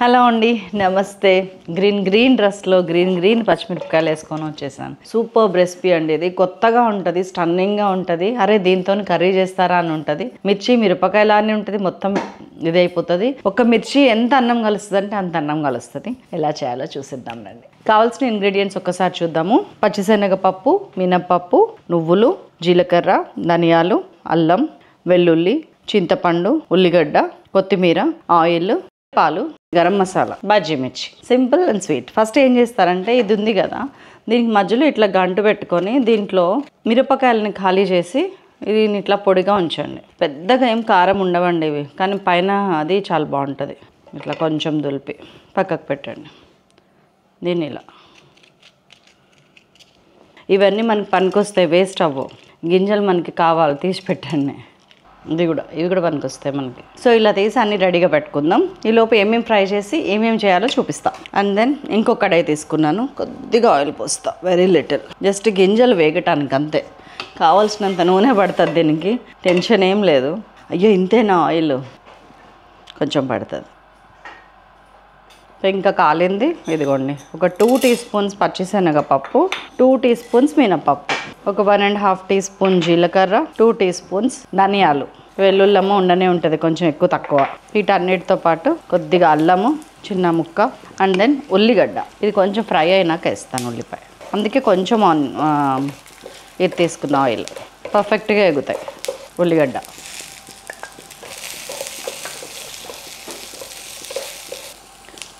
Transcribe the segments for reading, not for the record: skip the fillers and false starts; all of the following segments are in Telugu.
హలో అండి, నమస్తే. గ్రీన్ డ్రెస్లో గ్రీన్ పచ్చిమిరపకాయలు వేసుకొని వచ్చేసాను. సూపర్ రెసిపీ అండి. ఇది కొత్తగా ఉంటుంది, స్టన్నింగ్గా ఉంటుంది. అరే దీంతో కర్రీ చేస్తారా అని ఉంటుంది. మిర్చి మిరపకాయలానే ఉంటుంది, మొత్తం ఇది అయిపోతుంది. ఒక మిర్చి ఎంత అన్నం కలుస్తుంది అంటే అంత అన్నం కలుస్తుంది. ఎలా చేయాలో చూసిద్దాం రండి. కావాల్సిన ఇంగ్రీడియంట్స్ ఒక్కసారి చూద్దాము. పచ్చిశనగపప్పు, మినప్పప్పు, నువ్వులు, జీలకర్ర, ధనియాలు, అల్లం, వెల్లుల్లి, చింతపండు, ఉల్లిగడ్డ, కొత్తిమీర, ఆయిల్, పాలు, గరం మసాలా, బజ్జీ మిర్చి. Simple and sweet. ఫస్ట్ ఏం చేస్తారంటే ఇది ఉంది కదా, దీనికి మధ్యలో ఇట్లా గంటు పెట్టుకొని దీంట్లో మిరపకాయలని ఖాళీ చేసి దీన్ని ఇట్లా పొడిగా ఉంచండి. పెద్దగా ఏం కారం ఉండవండి ఇవి, కానీ పైన అది చాలా బాగుంటుంది. ఇట్లా కొంచెం దులిపి పక్కకు పెట్టండి. దీన్ని ఇలా ఇవన్నీ మనకి పనికొస్తాయి, వేస్ట్ అవ్వవు. గింజలు మనకి కావాలి తీసి పెట్టండి. ఇవి కూడా పనికొస్తాయి మనకి. సో ఇలా తీసి అన్ని రెడీగా పెట్టుకుందాం. ఈలోపు ఏమేమి ఫ్రై చేసి ఏమేమి చేయాలో చూపిస్తా. అండ్ దెన్ ఇంకొక కడాయి తీసుకున్నాను, కొద్దిగా ఆయిల్ పోస్తా, వెరీ లిటిల్, జస్ట్ గింజలు వేగటానికి అంతే. కావాల్సినంత నూనె పడుతుంది దీనికి, టెన్షన్ ఏం లేదు. అయ్యో ఇంతేనా ఆయిల్, కొంచెం పడుతుంది. ఇంకా కాలింది, ఇదిగోండి ఒక 2 టీ స్పూన్స్ పచ్చిశనగపప్పు, 2 టీ స్పూన్స్ మినపప్పు, ఒక 1.5 టీ స్పూన్ జీలకర్ర, 2 టీ స్పూన్స్ ధనియాలు, వెల్లుల్లమ్మ ఉండనే ఉంటుంది కొంచెం ఎక్కువ తక్కువ. వీటన్నిటితో పాటు కొద్దిగా అల్లము చిన్న ముక్క, అండ్ దెన్ ఉల్లిగడ్డ. ఇది కొంచెం ఫ్రై అయినాక వేస్తాను ఉల్లిపాయ, అందుకే కొంచెం ఇది తీసుకున్న ఆయిల్ పర్ఫెక్ట్గా ఎగుతాయి. ఉల్లిగడ్డ,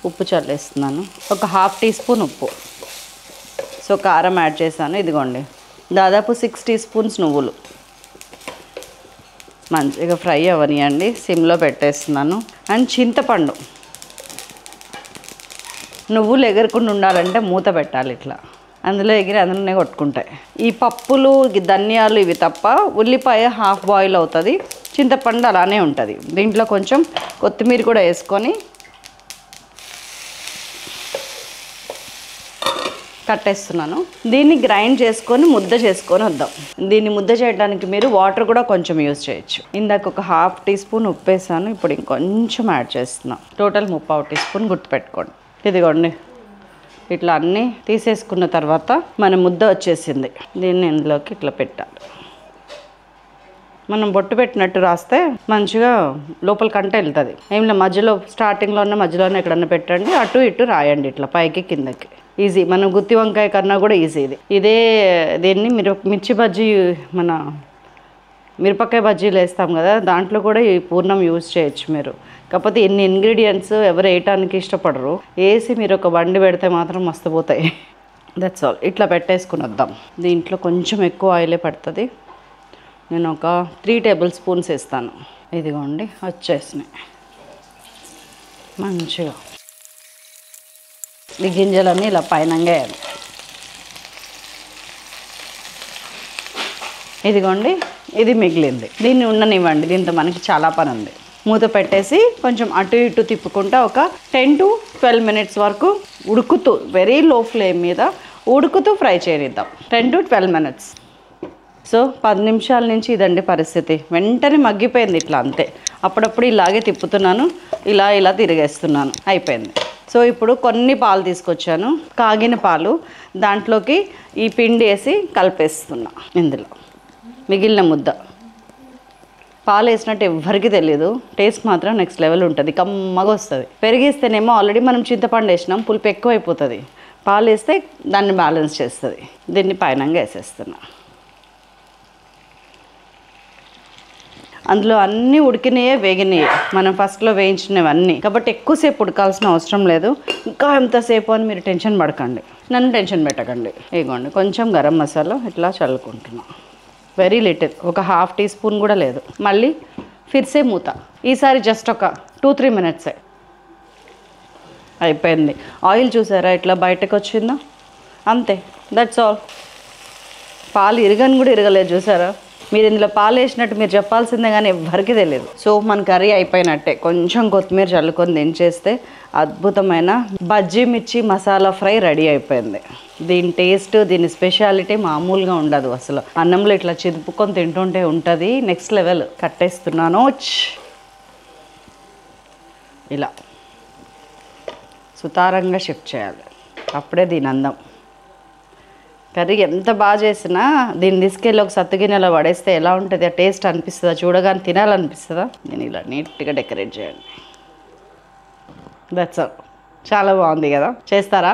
ఉప్పు చల్లేస్తున్నాను, ఒక 1/2 టీ స్పూన్ ఉప్పు. సో కారం యాడ్ చేశాను. ఇదిగోండి దాదాపు 6 టీ స్పూన్స్ నువ్వులు. మంచిగా ఫ్రై అవనియండి, సిమ్లో పెట్టేస్తున్నాను. అండ్ చింతపండు. నువ్వులు ఎగరకుండా ఉండాలంటే మూత పెట్టాలి ఇట్లా, అందులో ఎగిరి అందులోనే కొట్టుకుంటాయి. ఈ పప్పులు ధనియాలు ఇవి తప్ప ఉల్లిపాయ హాఫ్ బాయిల్ అవుతుంది, చింతపండు అలానే ఉంటుంది. దీంట్లో కొంచెం కొత్తిమీర కూడా వేసుకొని కట్టేస్తున్నాను. దీన్ని గ్రైండ్ చేసుకొని ముద్ద చేసుకొని వద్దాం. దీన్ని ముద్ద చేయడానికి మీరు వాటర్ కూడా కొంచెం యూజ్ చేయొచ్చు. ఇందాక ఒక 1/2 టీ స్పూన్ ఉప్పు వేసాను, ఇప్పుడు ఇంకొంచెం యాడ్ చేస్తున్నాం. టోటల్ 3/4 టీ స్పూన్ గుర్తుపెట్టుకోండి. ఇదిగోండి ఇట్లా అన్నీ తీసేసుకున్న తర్వాత మన ముద్ద వచ్చేసింది. దీన్ని ఇందులోకి ఇట్లా పెట్టాలి. మనం బొట్టు పెట్టినట్టు రాస్తే మంచిగా లోపల కంటే వెళ్తుంది. ఏమిలే మధ్యలో స్టార్టింగ్లోనే మధ్యలోనే ఎక్కడన్నా పెట్టండి, అటు ఇటు రాయండి ఇట్లా పైకి కిందకి. ఈజీ. మనం గుత్తి వంకాయ కన్నా కూడా ఈజీ ఇది. దీన్ని మిర్చి బజ్జీ, మన మిరపకాయ బజ్జీలు వేస్తాం కదా, దాంట్లో కూడా ఈ పూర్ణం యూజ్ చేయొచ్చు మీరు. కాకపోతే ఇన్ని ఇంగ్రీడియంట్స్ ఎవరు వేయటానికి ఇష్టపడరు. వేసి మీరు ఒక బండి పెడితే మాత్రం మస్తు పోతాయి. That's all. ఇట్లా పెట్టేసుకుని వద్దాం. దీంట్లో కొంచెం ఎక్కువ ఆయిలే పడుతుంది. నేను ఒక 3 టేబుల్ స్పూన్స్ వేస్తాను. ఇదిగోండి వచ్చేసినాయి మంచిగా. ఈ గింజలన్నీ ఇలా పైనంగా వేయాలి. ఇదిగోండి ఇది మిగిలింది, దీన్ని ఉండనివ్వండి. దీంతో మనకి చాలా పని ఉంది. మూత పెట్టేసి కొంచెం అటు ఇటు తిప్పుకుంటా ఒక 10 to 12 మినిట్స్ వరకు ఉడుకుతూ, వెరీ లో ఫ్లేమ్ మీద ఉడుకుతూ ఫ్రై చేయనిద్దాం. 10 to 12 minutes. సో 10 నిమిషాల నుంచి ఇదండి పరిస్థితి. వెంటనే మగ్గిపోయింది ఇట్లా, అంతే. అప్పుడప్పుడు ఇలాగే తిప్పుతున్నాను, ఇలా తిరిగేస్తున్నాను, అయిపోయింది. సో ఇప్పుడు కొన్ని పాలు తీసుకొచ్చాను, కాగిన పాలు. దాంట్లోకి ఈ పిండి వేసి కలిపేస్తున్నా. ఇందులో మిగిలిన ముద్ద పాలు వేసినట్టు ఎవ్వరికి తెలియదు. టేస్ట్ మాత్రం నెక్స్ట్ లెవెల్ ఉంటుంది, కమ్మగా వస్తుంది. పెరిగేస్తేనేమో ఆల్రెడీ మనం చింతపండు వేసినాం, పులుపు ఎక్కువ అయిపోతుంది. పాలు వేస్తే దాన్ని బ్యాలెన్స్ చేస్తుంది. దీన్ని పైనంగా వేసేస్తున్నా. అందులో అన్నీ ఉడికినాయే, వేగినాయే, మనం ఫస్ట్లో వేయించినవన్నీ. కాబట్టి ఎక్కువసేపు ఉడకాల్సిన అవసరం లేదు. ఇంకా ఎంతసేపు అని మీరు టెన్షన్ పడకండి, నన్ను టెన్షన్ పెట్టకండి. ఇగోండి కొంచెం గరం మసాలా ఇట్లా చల్లుకుంటున్నా, వెరీ లిటిల్, ఒక 1/2 టీ స్పూన్ కూడా లేదు. మళ్ళీ ఫిర్సే మూత. ఈసారి జస్ట్ ఒక 2-3 మినిట్సే. అయిపోయింది. ఆయిల్ చూసారా ఇట్లా బయటకు వచ్చిందో, అంతే. That's all. పాలు ఇరగని కూడా ఇరగలేదు చూసారా. మీరు ఇందులో పాలు వేసినట్టు మీరు చెప్పాల్సిందే కానీ ఎవ్వరికి తెలియదు. సో మన కర్రీ అయిపోయినట్టే. కొంచెం కొత్తిమీర చల్లుకొని దించేస్తే అద్భుతమైన బజ్జీ మిర్చి మసాలా ఫ్రై రెడీ అయిపోయింది. దీని టేస్ట్, దీని స్పెషాలిటీ మామూలుగా ఉండదు అసలు. అన్నంలో ఇట్లా చిదుపుకొని తింటుంటే ఉంటుంది నెక్స్ట్ లెవెల్. కట్టేస్తున్నాను ఇలా. సుతారంగా షిఫ్ట్ చేయాలి, అప్పుడే దీని అందం. కర్రీ ఎంత బాగా చేసినా దీన్ని తీసుకెళ్ళి ఒక సత్తు గిన్నెలో పడేస్తే ఎలా ఉంటుంది, ఆ టేస్ట్ అనిపిస్తుందా, చూడగానే తినాలనిపిస్తుందా? నేను ఇలా నీట్గా డెకరేట్ చేయండి. That's all. చాలా బాగుంది కదా, చేస్తారా?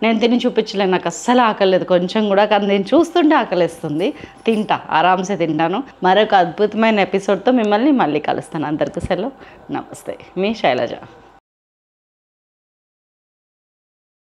నేను తిని చూపించలేను, నాకు అస్సలు ఆకలేదు కొంచెం కూడా, కానీ నేను చూస్తుంటే ఆకలిస్తుంది. తింటా, ఆరామ్సే తింటాను. మరొక అద్భుతమైన ఎపిసోడ్తో మిమ్మల్ని మళ్ళీ కలుస్తాను. అందరికీ సెలవు, నమస్తే. మీ శైలజ.